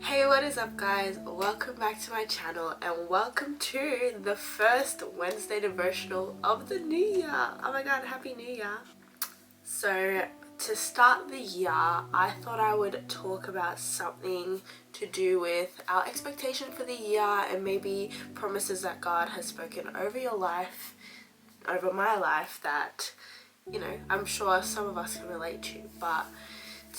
Hey, what is up guys? Welcome back to my channel and welcome to the first Wednesday devotional of the new year. Oh my god, happy new year. So to start the year, I thought I would talk about something to do with our expectation for the year and maybe promises that God has spoken over your life, over my life, that, I'm sure some of us can relate to. But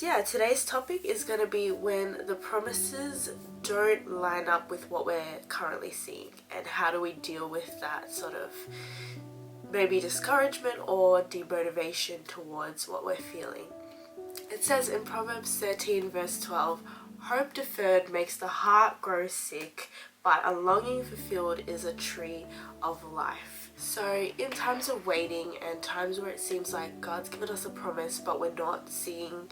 yeah, today's topic is going to be when the promises don't line up with what we're currently seeing, and how do we deal with that sort of maybe discouragement or demotivation towards what we're feeling. It says in Proverbs 13 verse 12, "Hope deferred makes the heart grow sick, but a longing fulfilled is a tree of life." So in times of waiting and times where it seems like God's given us a promise but we're not seeing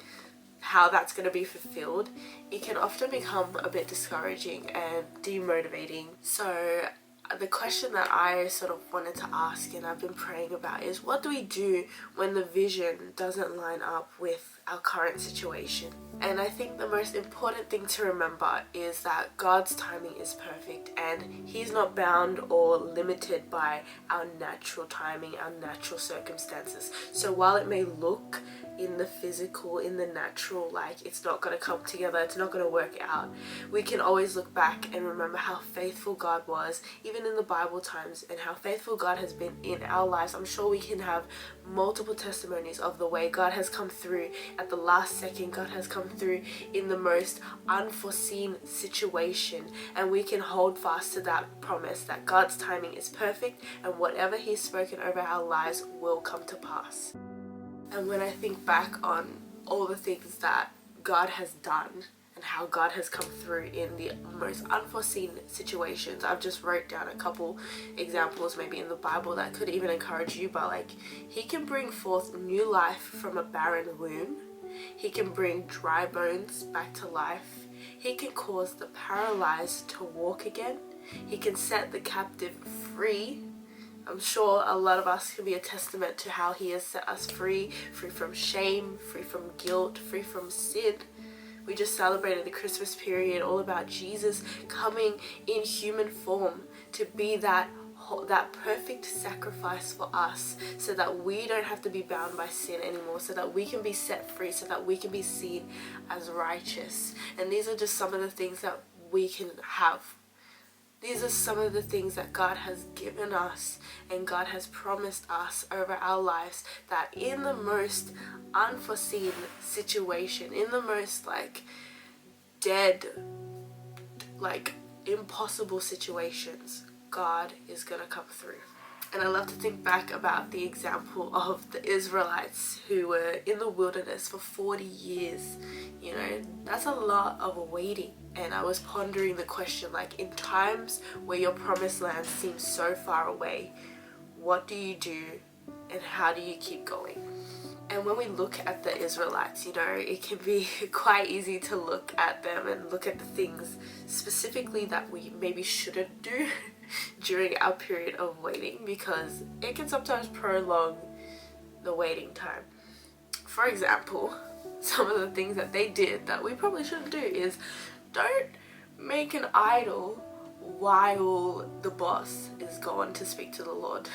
how that's going to be fulfilled, it can often become a bit discouraging and demotivating. So the question that I sort of wanted to ask and I've been praying about is, what do we do when the vision doesn't line up with our current situation? And I think the most important thing to remember is that God's timing is perfect and He's not bound or limited by our natural timing, our natural circumstances. So while it may look in the physical, in the natural, like it's not going to come together, it's not going to work out, we can always look back and remember how faithful God was, even in the Bible times, and how faithful God has been in our lives. I'm sure we can have multiple testimonies of the way God has come through at the last second. God has come through in the most unforeseen situation, and we can hold fast to that promise that God's timing is perfect and whatever He's spoken over our lives will come to pass. And when I think back on all the things that God has done and how God has come through in the most unforeseen situations, I've just wrote down a couple examples maybe in the Bible that could even encourage you. But like, He can bring forth new life from a barren womb. He can bring dry bones back to life. He can cause the paralyzed to walk again. He can set the captive free. I'm sure a lot of us can be a testament to how He has set us free from shame, free from guilt, free from sin. We just celebrated the Christmas period all about Jesus coming in human form to be that perfect sacrifice for us, so that we don't have to be bound by sin anymore, so that we can be set free, so that we can be seen as righteous. And these are just some of the things that we can have. These are some of the things that God has given us and God has promised us over our lives, that in the most unforeseen situation, in the most dead, impossible situations, God is going to come through. And I love to think back about the example of the Israelites who were in the wilderness for 40 years. That's a lot of waiting. And I was pondering the question, in times where your promised land seems so far away, what do you do and how do you keep going? And when we look at the Israelites, it can be quite easy to look at them and look at the things specifically that we maybe shouldn't do during our period of waiting, because it can sometimes prolong the waiting time. For example, some of the things that they did that we probably shouldn't do is, don't make an idol while the boss is gone to speak to the Lord.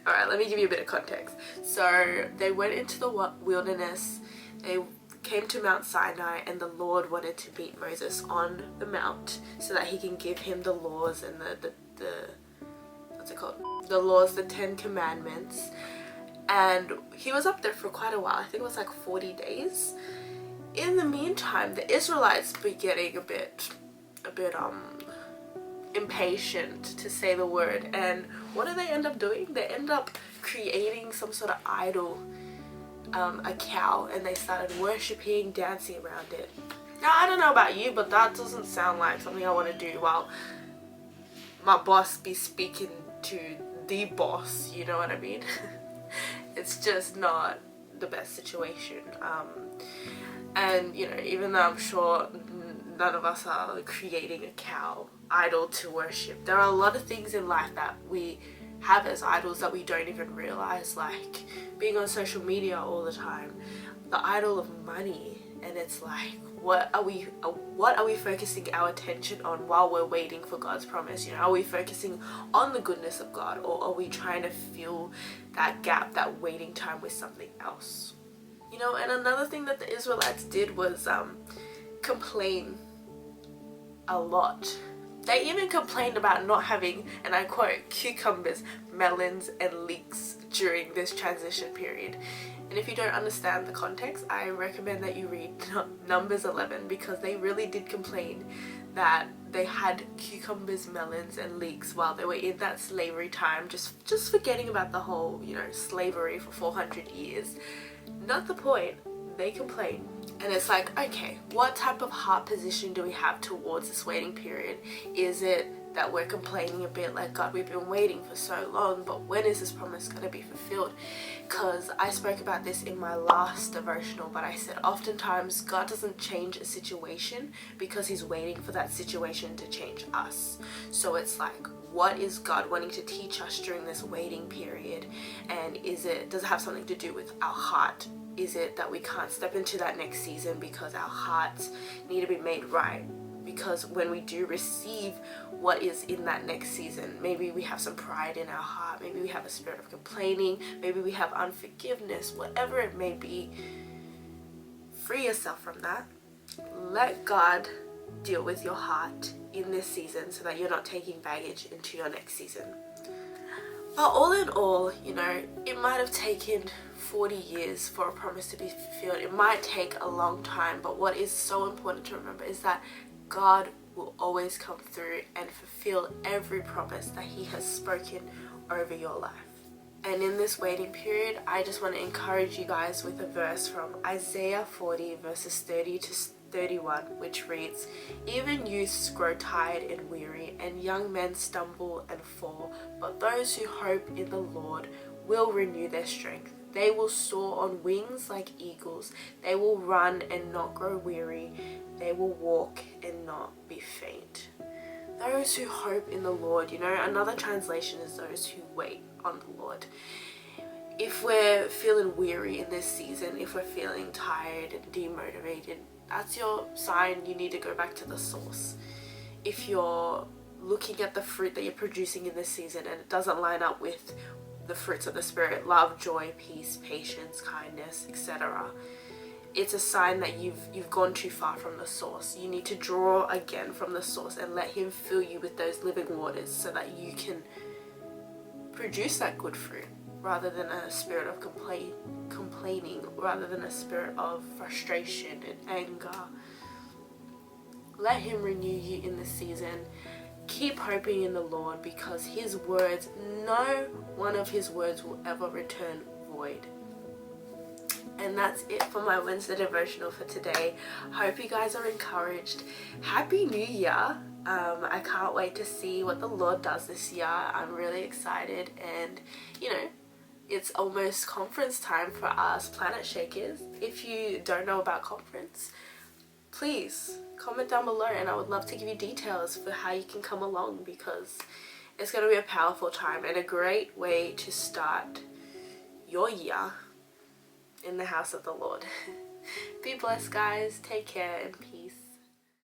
Alright, let me give you a bit of context. So they went into the wilderness, they came to Mount Sinai, and the Lord wanted to meet Moses on the mount so that He can give him the laws and the what's it called? The laws, the 10 Commandments. And he was up there for quite a while. I think it was 40 days. In the meantime, the Israelites were getting a bit impatient, to say the word. And what do they end up doing? They end up creating some sort of idol, a cow, and they started worshipping, dancing around it. Now, I don't know about you, but that doesn't sound like something I want to do while my boss be speaking to the boss, you know what I mean? It's just not the best situation. And even though I'm sure none of us are creating a cow idol to worship, there are a lot of things in life that we have as idols that we don't even realize, like being on social media all the time, the idol of money. And it's like, what are we focusing our attention on while we're waiting for God's promise? You know, are we focusing on the goodness of God, or are we trying to fill that gap, that waiting time, with something else? You know, and another thing that the Israelites did was complain a lot. They even complained about not having, and I quote, cucumbers, melons, and leeks during this transition period. And if you don't understand the context, I recommend that you read Numbers 11, because they really did complain that they had cucumbers, melons, and leeks while they were in that slavery time, just forgetting about the whole, you know, slavery for 400 years. Not the point. They complain. And it's like, okay, what type of heart position do we have towards this waiting period? Is it that we're complaining a bit like, God, we've been waiting for so long, but when is this promise going to be fulfilled? Because I spoke about this in my last devotional, but I said oftentimes God doesn't change a situation because he's waiting for that situation to change us. So it's like, what is God wanting to teach us during this waiting period? And does it have something to do with our heart? Is it that we can't step into that next season because our hearts need to be made right? Because when we do receive what is in that next season, maybe we have some pride in our heart, maybe we have a spirit of complaining, maybe we have unforgiveness, whatever it may be. Free yourself from that. Let God deal with your heart in this season so that you're not taking baggage into your next season. But all in all, you know, it might have taken 40 years for a promise to be fulfilled. It might take a long time, but what is so important to remember is that God will always come through and fulfill every promise that he has spoken over your life. And in this waiting period, I just want to encourage you guys with a verse from Isaiah 40 verses 30 to 31, which reads, "Even youths grow tired and weary, and young men stumble and fall, but those who hope in the Lord will renew their strength. They will soar on wings like eagles. They will run and not grow weary. They will walk and not be faint." Those who hope in the Lord, you know, another translation is those who wait on the Lord. If we're feeling weary in this season, if we're feeling tired and demotivated, that's your sign you need to go back to the source. If you're looking at the fruit that you're producing in this season and it doesn't line up with the fruits of the Spirit, love, joy, peace, patience, kindness, etc., it's a sign that you've gone too far from the source. You need to draw again from the source and let him fill you with those living waters so that you can produce that good fruit, rather than a spirit of complaining, rather than a spirit of frustration and anger. Let him renew you in this season. Keep hoping in the Lord, because his words, no one of his words will ever return void. And that's it for my Wednesday devotional for today. Hope you guys are encouraged. Happy New Year. I can't wait to see what the Lord does this year. I'm really excited, and you know, it's almost conference time for us Planet Shakers. If you don't know about conference, please comment down below and I would love to give you details for how you can come along, because it's going to be a powerful time and a great way to start your year in the house of the Lord. Be blessed, guys. Take care and peace.